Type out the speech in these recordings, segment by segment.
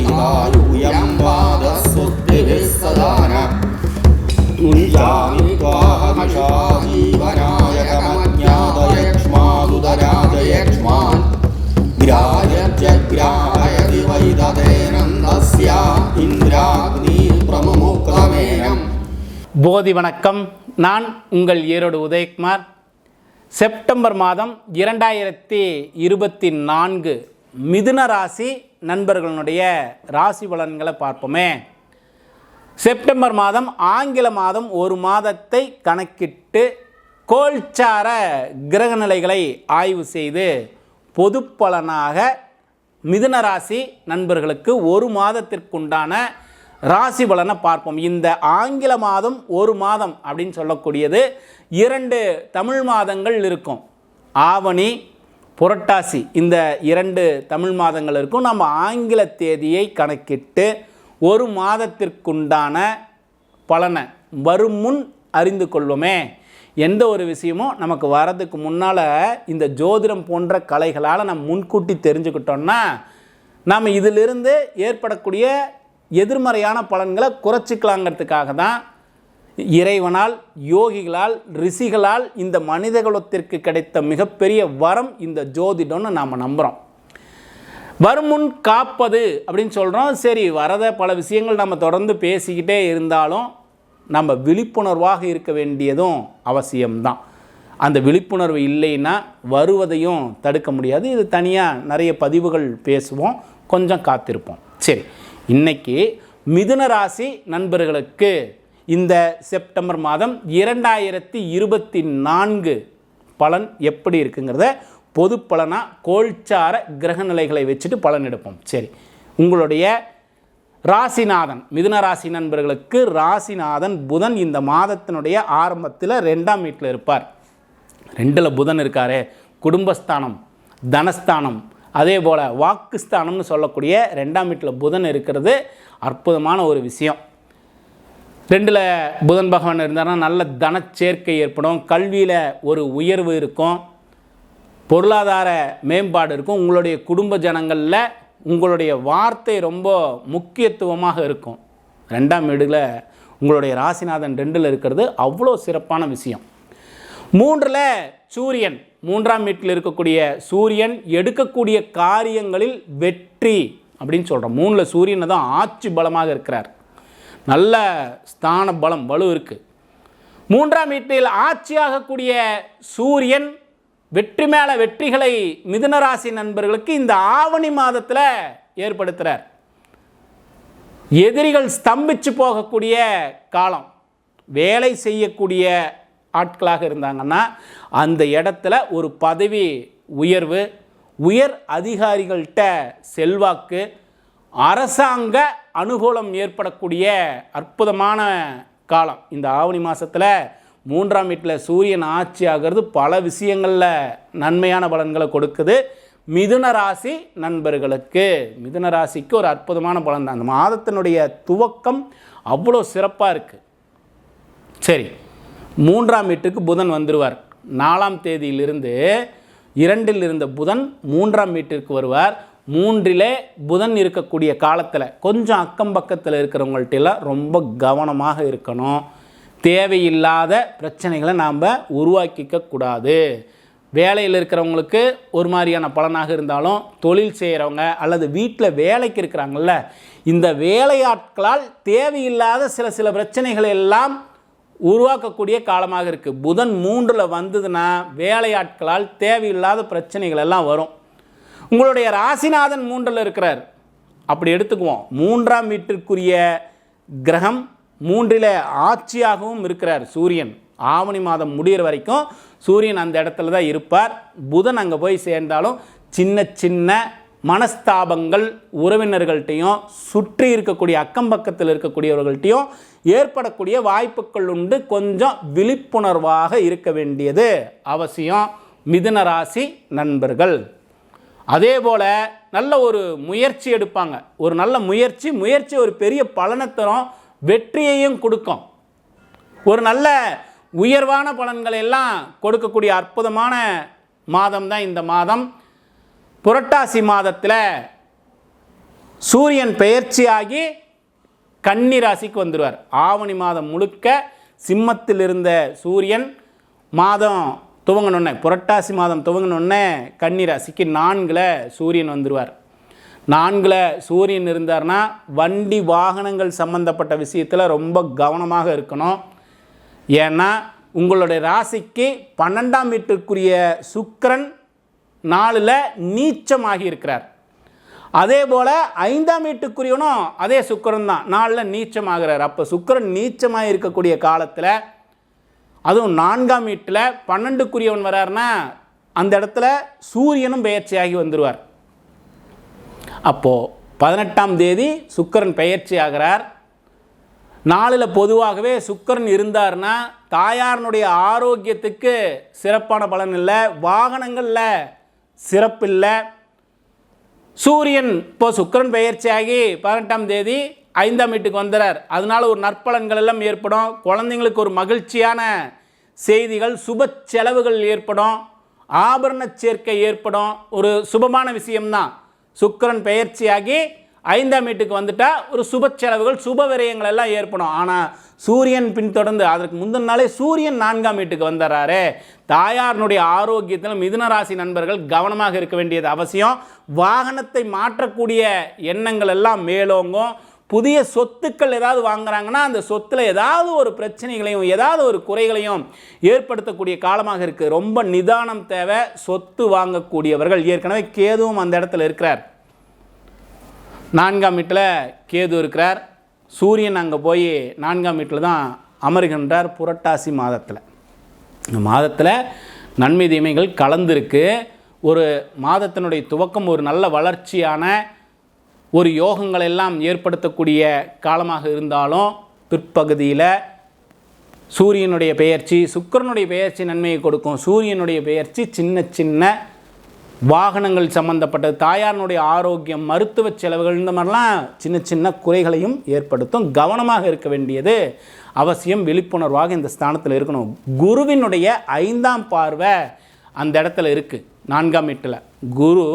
दीर्घायुयं पादस्तुतिभिः सदान मुञ्जामि त्वाहमिषा जीवनायकमज्ञातयक्ष्मादुदराजयक्ष्मान् ग्राह्यत्यग्राहयति वैदतेनन्दस्य इन्द्राग्निप्रमुमुक्तमेनम्. போதி வணக்கம். நான் உங்கள் ஈரோடு உதயகுமார். செப்டம்பர் மாதம் 2024 மிதுன ராசி நண்பர்களுடைய ராசி பலன்களை பார்ப்போமே. செப்டம்பர் மாதம் ஆங்கில மாதம் ஒரு மாதத்தை கணக்கிட்டு கோல்சார கிரக நிலைகளை ஆய்வு செய்து பொது பலனாக மிதுன ராசி நண்பர்களுக்கு ஒரு மாதத்திற்குண்டான ராசி பலனை பார்ப்போம். இந்த ஆங்கில மாதம் ஒரு மாதம் அப்படின்னு சொல்லக்கூடியது 2 தமிழ் மாதங்கள் இருக்கும். ஆவணி, புரட்டாசி, இந்த 2 தமிழ் மாதங்கள் இருக்கும். நம்ம ஆங்கில தேதியை கணக்கிட்டு ஒரு மாதத்திற்குண்டான பலனை வரும் முன் அறிந்து கொள்வோமே. எந்த ஒரு விஷயமும் நமக்கு வரதுக்கு முன்னால் இந்த ஜோதிடம் போன்ற கலைகளால் நம்ம முன்கூட்டி தெரிஞ்சுக்கிட்டோம்னா நாம் இதிலிருந்து ஏற்படக்கூடிய எதிர்மறையான பலன்களை குறைச்சிக்கலாங்கிறதுக்காக தான் இறைவனால், யோகிகளால், ரிஷிகளால் இந்த மனிதகுலத்திற்கு கிடைத்த மிகப்பெரிய வரம் இந்த ஜோதிடம்னு நாம் நம்புகிறோம். வருமுன் காப்பது அப்படின்னு சொல்கிறோம். சரி, வரத பல விஷயங்கள் நம்ம தொடர்ந்து பேசிக்கிட்டே இருந்தாலும் நம்ம விழிப்புணர்வாக இருக்க வேண்டியதும் அவசியம்தான். அந்த விழிப்புணர்வு இல்லைன்னா வருவதையும் தடுக்க முடியாது. இது தனியாக நிறைய பதிவுகள் பேசுவோம், கொஞ்சம் காத்திருப்போம். சரி, இன்னைக்கு மிதுன ராசி நண்பர்களுக்கு இந்த செப்டம்பர் மாதம் 2024 பலன் எப்படி இருக்குங்கிறத பொது பலனாக கோல்சார கிரக நிலைகளை வச்சுட்டு பலன் எடுப்போம். சரி, உங்களுடைய ராசிநாதன் மிதுன ராசி நண்பர்களுக்கு ராசிநாதன் புதன் இந்த மாதத்தினுடைய ஆரம்பத்தில் 2ஆம் வீட்டில் இருப்பார். 2ல் புதன் இருக்காரு. குடும்பஸ்தானம், தனஸ்தானம், அதே போல் வாக்குஸ்தானம்னு சொல்லக்கூடிய 2ஆம் வீட்டில் புதன் இருக்கிறது அற்புதமான ஒரு விஷயம். 2ல் புதன் பகவான் இருந்தார்னா நல்ல தனச்சேர்க்கை ஏற்படும், கல்வியில் ஒரு உயர்வு இருக்கும், பொருளாதார மேம்பாடு இருக்கும், உங்களுடைய குடும்ப ஜனங்களில் உங்களுடைய வார்த்தை ரொம்ப முக்கியத்துவமாக இருக்கும். 2ஆம் வீட்டில் உங்களுடைய ராசிநாதன் 2ல் இருக்கிறது அவ்வளோ சிறப்பான விஷயம். 3ல் சூரியன், 3ஆம் வீட்டில் இருக்கக்கூடிய சூரியன் எடுக்கக்கூடிய காரியங்களில் வெற்றி அப்படின்னு சொல்கிறோம். 3ல் சூரியன் தான் ஆட்சி பலமாக இருக்கிறார். நல்ல ஸ்தான பலம், வலு இருக்குது. 3ஆம் வீட்டில் ஆட்சியாகக்கூடிய சூரியன் வெற்றி மேலே வெற்றிகளை மிதுன ராசி நண்பர்களுக்கு இந்த ஆவணி மாதத்தில் ஏற்படுத்துகிறார். எதிரிகள் ஸ்தம்பிச்சு போகக்கூடிய காலம். வேலை செய்யக்கூடிய ஆட்களாக இருந்தாங்கன்னா அந்த இடத்துல ஒரு பதவி உயர்வு, உயர் அதிகாரிகள்கிட்ட செல்வாக்கு, அரசாங்க அனுகூலம் ஏற்படக்கூடிய அற்புதமான காலம். இந்த ஆவணி மாதத்தில் 3ஆம் வீட்டில் சூரியன் ஆட்சி ஆகிறது பல விஷயங்களில் நன்மையான பலன்களை கொடுக்குது மிதுன ராசி நண்பர்களுக்கு. மிதுன ராசிக்கு ஒரு அற்புதமான பலன் தான். அந்த மாதத்தினுடைய துவக்கம் அவ்வளோ சிறப்பாக இருக்குது. சரி, 3ஆம் வீட்டுக்கு புதன் வந்துடுவார். 4ஆம் தேதியிலிருந்து 2ல் இருந்த புதன் 3ஆம் வீட்டிற்கு வருவார். 3லே புதன் இருக்கக்கூடிய காலத்தில் கொஞ்சம் அக்கம் பக்கத்தில் இருக்கிறவங்கள்ட்டெல்லாம் ரொம்ப கவனமாக இருக்கணும். தேவையில்லாத பிரச்சனைகளை நாம் உருவாக்கிக்கக்கூடாது. வேலையில் இருக்கிறவங்களுக்கு ஒரு மாதிரியான பலனாக இருந்தாலும் தொழில் செய்கிறவங்க அல்லது வீட்டில் வேலைக்கு இருக்கிறாங்கல்ல, இந்த வேலையாட்களால் தேவையில்லாத சில பிரச்சனைகள் எல்லாம் உருவாக்கக்கூடிய காலமாக இருக்குது. புதன் 3ல் வந்ததுன்னா வேலையாட்களால் தேவையில்லாத பிரச்சனைகள் எல்லாம் வரும். உங்களுடைய ராசிநாதன் 3ல் இருக்கிறார். அப்படி எடுத்துக்குவோம். 3ஆம் வீட்டிற்குரிய கிரகம் 3ல் ஆட்சியாகவும் இருக்கிறார் சூரியன். ஆவணி மாதம் முடிகிற வரைக்கும் சூரியன் அந்த இடத்துல தான் இருப்பார். புதன் அங்கே போய் சேர்ந்தாலும் சின்ன சின்ன மனஸ்தாபங்கள் உறவினர்கள்ட்டையும் சுற்றி இருக்கக்கூடிய அக்கம் பக்கத்தில் இருக்கக்கூடியவர்கள்ட்டையும் ஏற்படக்கூடிய வாய்ப்புகள் உண்டு. கொஞ்சம் விழிப்புணர்வாக இருக்க வேண்டியது அவசியம் மிதுன ராசி நண்பர்கள். அதே போல் நல்ல ஒரு முயற்சி எடுப்பாங்க. ஒரு நல்ல முயற்சி ஒரு பெரிய பலனை தரும், வெற்றியையும் கொடுக்கும். ஒரு நல்ல உயர்வான பலன்களை எல்லாம் கொடுக்கக்கூடிய அற்புதமான மாதம் தான் இந்த மாதம். புரட்டாசி மாதத்தில் சூரியன் பெயர்ச்சியாகி கன்னி ராசிக்கு வந்துடுவார். ஆவணி மாதம் முழுக்க சிம்மத்தில் இருந்த சூரியன் மாதம் துவங்கினொன்னே, புரட்டாசி மாதம் துவங்கினொன்னே கன்னி ராசிக்கு 4ல் சூரியன் வந்துடுவார். 4ல் சூரியன் இருந்தார்னா வண்டி வாகனங்கள் சம்பந்தப்பட்ட விஷயத்தில் ரொம்ப கவனமாக இருக்கணும். ஏன்னா உங்களுடைய ராசிக்கு 12ஆம் வீட்டிற்குரிய சுக்கிரன் 4ல் நீச்சமாகி இருக்கிறார். அதே போல் 5ஆம் வீட்டுக்குரியவனும் அதே சுக்கிரன் தான் 4ல் நீச்சமாகிறார். அப்போ சுக்கிரன் நீச்சமாக இருக்கக்கூடிய காலத்தில், அதுவும் 4ஆம் வீட்டில் 12க்குரியவன் வராருன்னா அந்த இடத்துல சூரியனும் பெயர்ச்சியாகி வந்துடுவார். அப்போது 18ஆம் தேதி சுக்கிரன் பெயர்ச்சி ஆகிறார். 4ல் பொதுவாகவே சுக்கிரன் இருந்தார்னா தாயாரனுடைய ஆரோக்கியத்துக்கு சிறப்பான பலன் இல்லை, வாகனங்களில் சிறப்பில்லை. சூரியன் இப்போ சுக்கிரன் பெயர்ச்சியாகி 18ஆம் தேதி 5ஆம் வீட்டுக்கு வந்துடுறார். அதனால ஒரு நற்பலன்கள் எல்லாம் ஏற்படும். குழந்தைங்களுக்கு ஒரு மகிழ்ச்சியான செய்திகள், சுப செலவுகள் ஏற்படும், ஆபரண சேர்க்கை ஏற்படும். ஒரு சுபமான விஷயம்தான். சுக்கிரன் பெயர்ச்சியாகி 5ஆம் வீட்டுக்கு வந்துட்டால் ஒரு சுப செலவுகள், சுப விரயங்கள் எல்லாம் ஏற்படும். ஆனால் சூரியன் பின்தொடர்ந்து அதற்கு முந்தின நாளே சூரியன் 4ஆம் வீட்டுக்கு வந்துடுறாரு. தாயாரனுடைய ஆரோக்கியத்தில் மிதுன ராசி நண்பர்கள் கவனமாக இருக்க வேண்டியது அவசியம். வாகனத்தை மாற்றக்கூடிய எண்ணங்கள் எல்லாம் மேலோங்கும். புதிய சொத்துக்கள் ஏதாவது வாங்குறாங்கன்னா அந்த சொத்தில் ஏதாவது ஒரு பிரச்சனைகளையும் ஏதாவது ஒரு குறைகளையும் ஏற்படுத்தக்கூடிய காலமாக இருக்குது. ரொம்ப நிதானம் தேவை. சொத்து வாங்கக்கூடியவர்கள், ஏற்கனவே கேதுவும் அந்த இடத்துல இருக்கிறார். 4ஆம் வீட்டில் கேது இருக்கிறார். சூரியன் அங்கே போய் 4ஆம் வீட்டில் தான் அமர்கின்றார் புரட்டாசி மாதத்தில். இந்த மாதத்தில் நன்மை தீமைகள் கலந்துருக்கு. ஒரு மாதத்தினுடைய துவக்கம் ஒரு நல்ல வளர்ச்சியான ஒரு யோகங்கள் எல்லாம் ஏற்படுத்தக்கூடிய காலமாக இருந்தாலும் பிற்பகுதியில் சூரியனுடைய பெயர்ச்சி, சுக்கிரனுடைய பெயர்ச்சி நன்மையை கொடுக்கும். சூரியனுடைய பெயர்ச்சி சின்ன சின்ன வாகனங்கள் சம்பந்தப்பட்டது, தாயாரனுடைய ஆரோக்கியம், மருத்துவ செலவுகள், இந்த மாதிரிலாம் சின்ன சின்ன குறைகளையும் ஏற்படுத்தும். கவனமாக இருக்க வேண்டியது அவசியம். விழிப்புணர்வாக இந்த ஸ்தானத்தில் இருக்கணும். குருவினுடைய 5ஆம் பார்வை அந்த இடத்துல இருக்குது. 4ஆம் வீட்டில் குரு,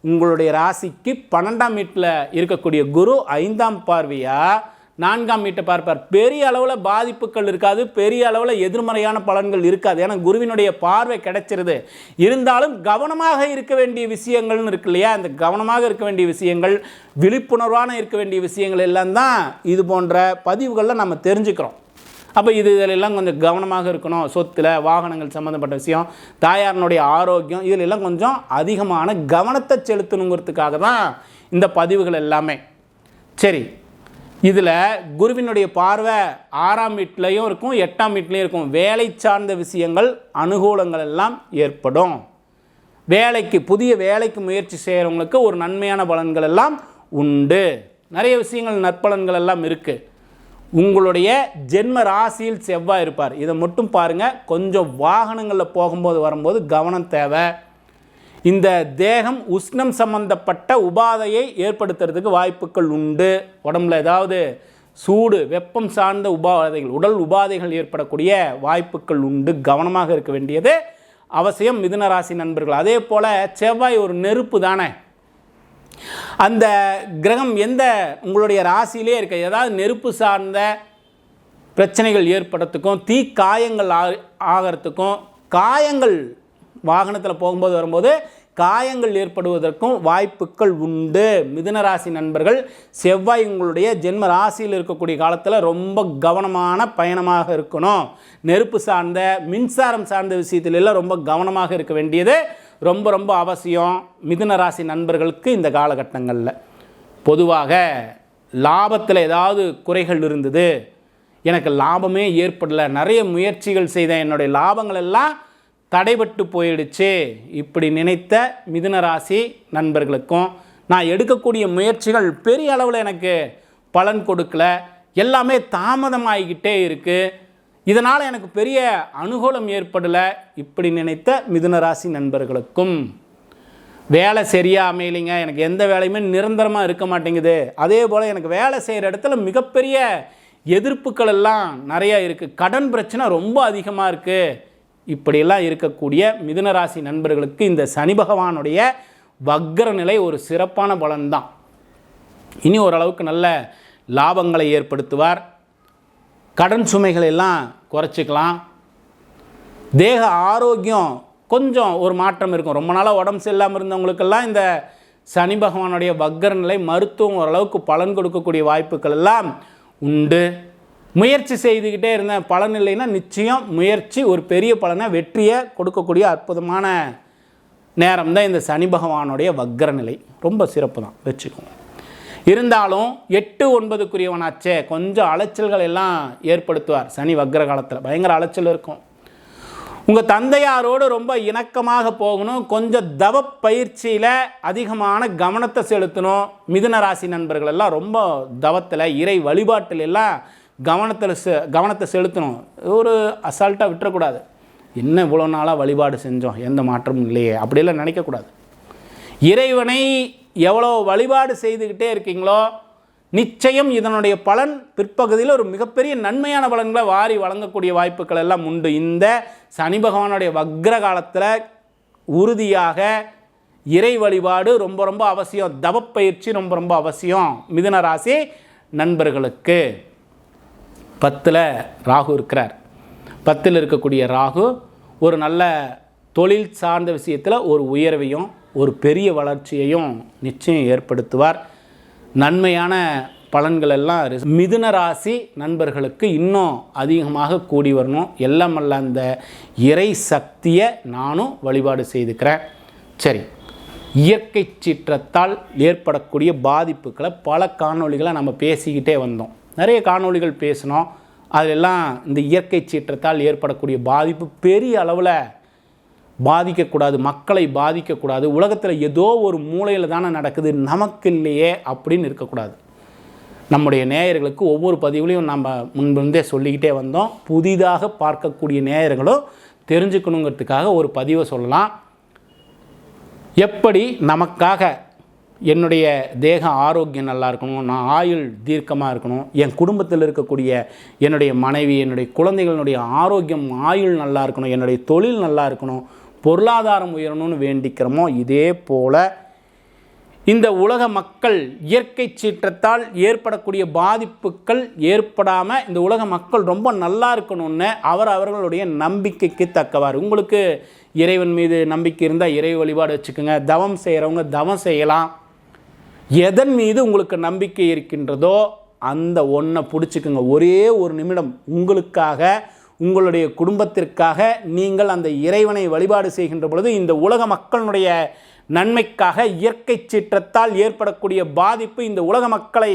உங்களுடைய ராசிக்கு 12ஆம் வீட்டில் இருக்கக்கூடிய குரு 5ஆம் பார்வையாக 4ஆம் வீட்டை பார்ப்பார். பெரிய அளவில் பாதிப்புகள் இருக்காது, பெரிய அளவில் எதிர்மறையான பலன்கள் இருக்காது. ஏன்னா குருவினுடைய பார்வை கிடைச்சிருது. இருந்தாலும் கவனமாக இருக்க வேண்டிய விஷயங்கள்னு இருக்கு இல்லையா, இந்த கவனமாக இருக்க வேண்டிய விஷயங்கள், விழிப்புணர்வான இருக்க வேண்டிய விஷயங்கள் எல்லாம் தான் இது போன்ற பதிவுகளில் நம்ம தெரிஞ்சுக்கிறோம். அப்போ இதிலெல்லாம் கொஞ்சம் கவனமாக இருக்கணும். சொத்தில், வாகனங்கள் சம்மந்தப்பட்ட விஷயம், தாயாரனுடைய ஆரோக்கியம், இதிலெல்லாம் கொஞ்சம் அதிகமான கவனத்தை செலுத்தணுங்கிறதுக்காக தான் இந்த பதிவுகள் எல்லாமே. சரி, இதில் குருவினுடைய பார்வை 6ஆம் வீட்லேயும் இருக்கும், 8ஆம் வீட்லேயும் இருக்கும். வேலை சார்ந்த விஷயங்கள், அனுகூலங்கள் எல்லாம் ஏற்படும். வேலைக்கு, புதிய வேலைக்கு முயற்சி செய்கிறவங்களுக்கு ஒரு நன்மையான பலன்கள் எல்லாம் உண்டு. நிறைய விஷயங்கள், நற்பலன்கள் எல்லாம் இருக்குது. உங்களுடைய ஜென்ம ராசியில் செவ்வாய் இருப்பார். இதை மட்டும் பாருங்கள். கொஞ்சம் வாகனங்களில் போகும்போது வரும்போது கவனம் தேவை. இந்த தேகம் உஷ்ணம் சம்பந்தப்பட்ட உபாதையை ஏற்படுத்துறதுக்கு வாய்ப்புகள் உண்டு. உடம்புல ஏதாவது சூடு, வெப்பம் சார்ந்த உபாதைகள், உடல் உபாதைகள் ஏற்படக்கூடிய வாய்ப்புகள் உண்டு. கவனமாக இருக்க வேண்டியது அவசியம் மிதுன ராசி நண்பர்கள். அதே போல் செவ்வாய் ஒரு நெருப்பு தானே. அந்த கிரகம் எந்த உங்களுடைய ராசியிலே இருக்க, ஏதாவது நெருப்பு சார்ந்த பிரச்சனைகள் ஏற்படுறதுக்கும், தீ காயங்கள் ஆகிறதுக்கும், காயங்கள் வாகனத்தில் போகும்போது வரும்போது காயங்கள் ஏற்படுவதற்கும் வாய்ப்புகள் உண்டு. மிதுன ராசி நண்பர்கள், செவ்வாய் உங்களுடைய ஜென்ம ராசியில் இருக்கக்கூடிய காலத்தில் ரொம்ப கவனமான பயணமாக இருக்கணும். நெருப்பு சார்ந்த, மின்சாரம் சார்ந்த விஷயத்திலெல்லாம் ரொம்ப கவனமாக இருக்க வேண்டியது ரொம்ப ரொம்ப அவசியம் மிதுன ராசி நண்பர்களுக்கு. இந்த காலகட்டங்களில் பொதுவாக லாபத்தில் ஏதாவது குறைகள் இருந்தது, எனக்கு லாபமே ஏற்படலை, நிறைய முயற்சிகள் செய்தேன், என்னுடைய லாபங்கள் எல்லாம் தடைபட்டு போயிடுச்சு, இப்படி நினைத்த மிதுன ராசி நண்பர்களுக்கும், நான் எடுக்கக்கூடிய முயற்சிகள் பெரிய அளவில் எனக்கு பலன் கொடுக்கல, எல்லாமே தாமதமாகிக்கிட்டே இருக்குது, இதனால் எனக்கு பெரிய அனுகூலம் ஏற்படலை, இப்படி நினைத்த மிதுன ராசி நண்பர்களுக்கும், வேலை சரியாக அமையலைங்க, எனக்கு எந்த வேலையுமே நிரந்தரமாக இருக்க மாட்டேங்குது, அதே போல் எனக்கு வேலை செய்கிற இடத்துல மிகப்பெரிய எதிர்ப்புகள் எல்லாம் நிறையா இருக்குது, கடன் பிரச்சனை ரொம்ப அதிகமாக இருக்குது, இப்படியெல்லாம் இருக்கக்கூடிய மிதுன ராசி நண்பர்களுக்கு இந்த சனி பகவானுடைய வக்ர நிலை ஒரு சிறப்பான பலன்தான். இனி ஓரளவுக்கு நல்ல லாபங்களை ஏற்படுத்துவார். கடன் சுமைகளை எல்லாம் குறைச்சிக்கலாம். தேக ஆரோக்கியம் கொஞ்சம் ஒரு மாற்றம் இருக்கும். ரொம்ப நாளாக உடம்பு சரியில்லாமல் இருந்தவங்களுக்கெல்லாம் இந்த சனி பகவானுடைய வக்கர நிலை மருத்துவம் ஓரளவுக்கு பலன் கொடுக்கக்கூடிய வாய்ப்புகள் எல்லாம் உண்டு. முயற்சி செய்துக்கிட்டே இருந்த பலன் இல்லைன்னா நிச்சயம் முயற்சி ஒரு பெரிய பலனை வெற்றியை கொடுக்கக்கூடிய அற்புதமான நேரம் தான் இந்த சனி பகவானுடைய வக்கர நிலை. ரொம்ப சிறப்பு தான் வச்சுக்கோங்க. இருந்தாலும் 8, 9க்குரியவனாச்சே கொஞ்சம் அலைச்சல்கள் எல்லாம் ஏற்படுத்துவார். சனி வக்கர காலத்தில் பயங்கர அலைச்சல் இருக்கும். உங்கள் தந்தையாரோடு ரொம்ப இணக்கமாக போகணும். கொஞ்சம் தவ பயிற்சியில் அதிகமான கவனத்தை செலுத்தணும். மிதுன ராசி நண்பர்கள் எல்லாம் ரொம்ப தவத்தில் இறை வழிபாட்டில் எல்லாம் கவனத்தை செலுத்தணும். ஒரு அசால்ட்டாக விட்டுறக்கூடாது. என்ன இவ்வளோ நாளாக வழிபாடு செஞ்சோம், எந்த மாற்றமும் இல்லையே அப்படியெல்லாம் நினைக்கக்கூடாது. இறைவனை எவ்வளோ வழிபாடு செய்துக்கிட்டே இருக்கீங்களோ நிச்சயம் இதனுடைய பலன் பிற்பகுதியில் ஒரு மிகப்பெரிய நன்மையான பலன்களை வாரி வழங்கக்கூடிய வாய்ப்புகள் எல்லாம் உண்டு. இந்த சனி பகவானுடைய வக்ர காலத்தில் உறுதியாக இறை வழிபாடு ரொம்ப ரொம்ப அவசியம். தவப்பயிற்சி ரொம்ப ரொம்ப அவசியம். மிதுன ராசி நண்பர்களுக்கு 10ல் ராகு இருக்கிறார். 10ல் இருக்கக்கூடிய ராகு ஒரு நல்ல தொழில் சார்ந்த விஷயத்தில் ஒரு உயர்வையும் ஒரு பெரிய வளர்ச்சியையும் நிச்சயம் ஏற்படுத்துவார். நன்மையான பலன்கள் எல்லாம் மிதுன ராசி நண்பர்களுக்கு இன்னும் அதிகமாக கூடி வரணும். எல்லாம் அல்ல அந்த இறை சக்தியை நானும் வழிபாடு செய்துக்கிறேன். சரி, இயற்கை சீற்றத்தால் ஏற்படக்கூடிய பாதிப்புகளை பல காணொளிகளை நம்ம பேசிக்கிட்டே வந்தோம். நிறைய காணொளிகள் பேசினோம். அதெல்லாம் இந்த இயற்கை சீற்றத்தால் ஏற்படக்கூடிய பாதிப்பு பெரிய அளவில் பாதிக்கக்கூடாது, மக்களை பாதிக்கக்கூடாது. உலகத்தில் ஏதோ ஒரு மூலையில் தானே நடக்குது, நமக்கு இல்லையே அப்படின்னு இருக்கக்கூடாது. நம்முடைய நேயர்களுக்கு ஒவ்வொரு பதிவுலையும் நம்ம முன்பிருந்தே சொல்லிக்கிட்டே வந்தோம். புதிதாக பார்க்கக்கூடிய நேயர்களும் தெரிஞ்சுக்கணுங்கிறதுக்காக ஒரு பதிவை சொல்லலாம். எப்படி நமக்காக என்னுடைய தேக ஆரோக்கியம் நல்லா இருக்கணும், நான் ஆயுள் தீர்க்கமாக இருக்கணும், என் குடும்பத்தில் இருக்கக்கூடிய என்னுடைய மனைவி என்னுடைய குழந்தைகளுடைய ஆரோக்கியம் ஆயுள் நல்லா இருக்கணும், என்னுடைய தொழில் நல்லா இருக்கணும், பொருளாதாரம் உயரணும்னு வேண்டிக்கிறோமோ இதே போல் இந்த உலக மக்கள் இயற்கை சீற்றத்தால் ஏற்படக்கூடிய பாதிப்புகள் ஏற்படாமல் இந்த உலக மக்கள் ரொம்ப நல்லா இருக்கணும்னு அவர்களுடைய நம்பிக்கைக்கு தக்கவாறு. உங்களுக்கு இறைவன் மீது நம்பிக்கை இருந்தால் இறை வழிபாடு வச்சுக்கோங்க. தவம் செய்கிறவங்க தவம் செய்யலாம். எதன் மீது உங்களுக்கு நம்பிக்கை இருக்கின்றதோ அந்த ஒன்றை பிடிச்சிக்குங்க. ஒரே ஒரு நிமிடம் உங்களுக்காக உங்களுடைய குடும்பத்திற்காக நீங்கள் அந்த இறைவனை வழிபாடு செய்கின்ற பொழுது இந்த உலக மக்களுடைய நன்மைக்காக இயற்கை சீற்றத்தால் ஏற்படக்கூடிய பாதிப்பு இந்த உலக மக்களை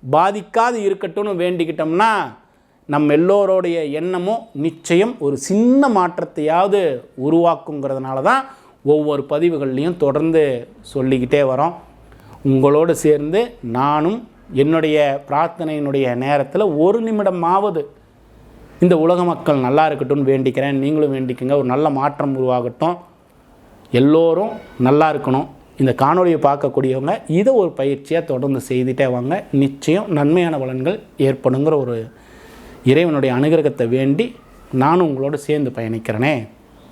பாதிக்காது இருக்கட்டும்னு வேண்டிக்கிட்டோம்னா நம்ம எல்லோருடைய எண்ணமும் நிச்சயம் ஒரு சின்ன மாற்றத்தையாவது உருவாக்குங்கிறதுனால தான் ஒவ்வொரு பதிவுகள்லையும் தொடர்ந்து சொல்லிக்கிட்டே வரோம். உங்களோடு சேர்ந்து நானும் என்னுடைய பிரார்த்தனையினுடைய நேரத்தில் ஒரு நிமிடமாவது இந்த உலக மக்கள் நல்லா இருக்கட்டும்னு வேண்டிக்கிறேன். நீங்களும் வேண்டிக்கங்க. ஒரு நல்ல மாற்றம் உருவாகட்டும். எல்லோரும் நல்லா இருக்கணும். இந்த காணொலியை பார்க்கக்கூடியவங்க இதை ஒரு பயிற்சியாக தொடர்ந்து செய்துட்டே வாங்க. நிச்சயம் நன்மையான பலன்கள் ஏற்படுங்கிற ஒரு இறைவனுடைய அனுகிரகத்தை வேண்டி நானும் உங்களோடு சேர்ந்து பயணிக்கிறேனே.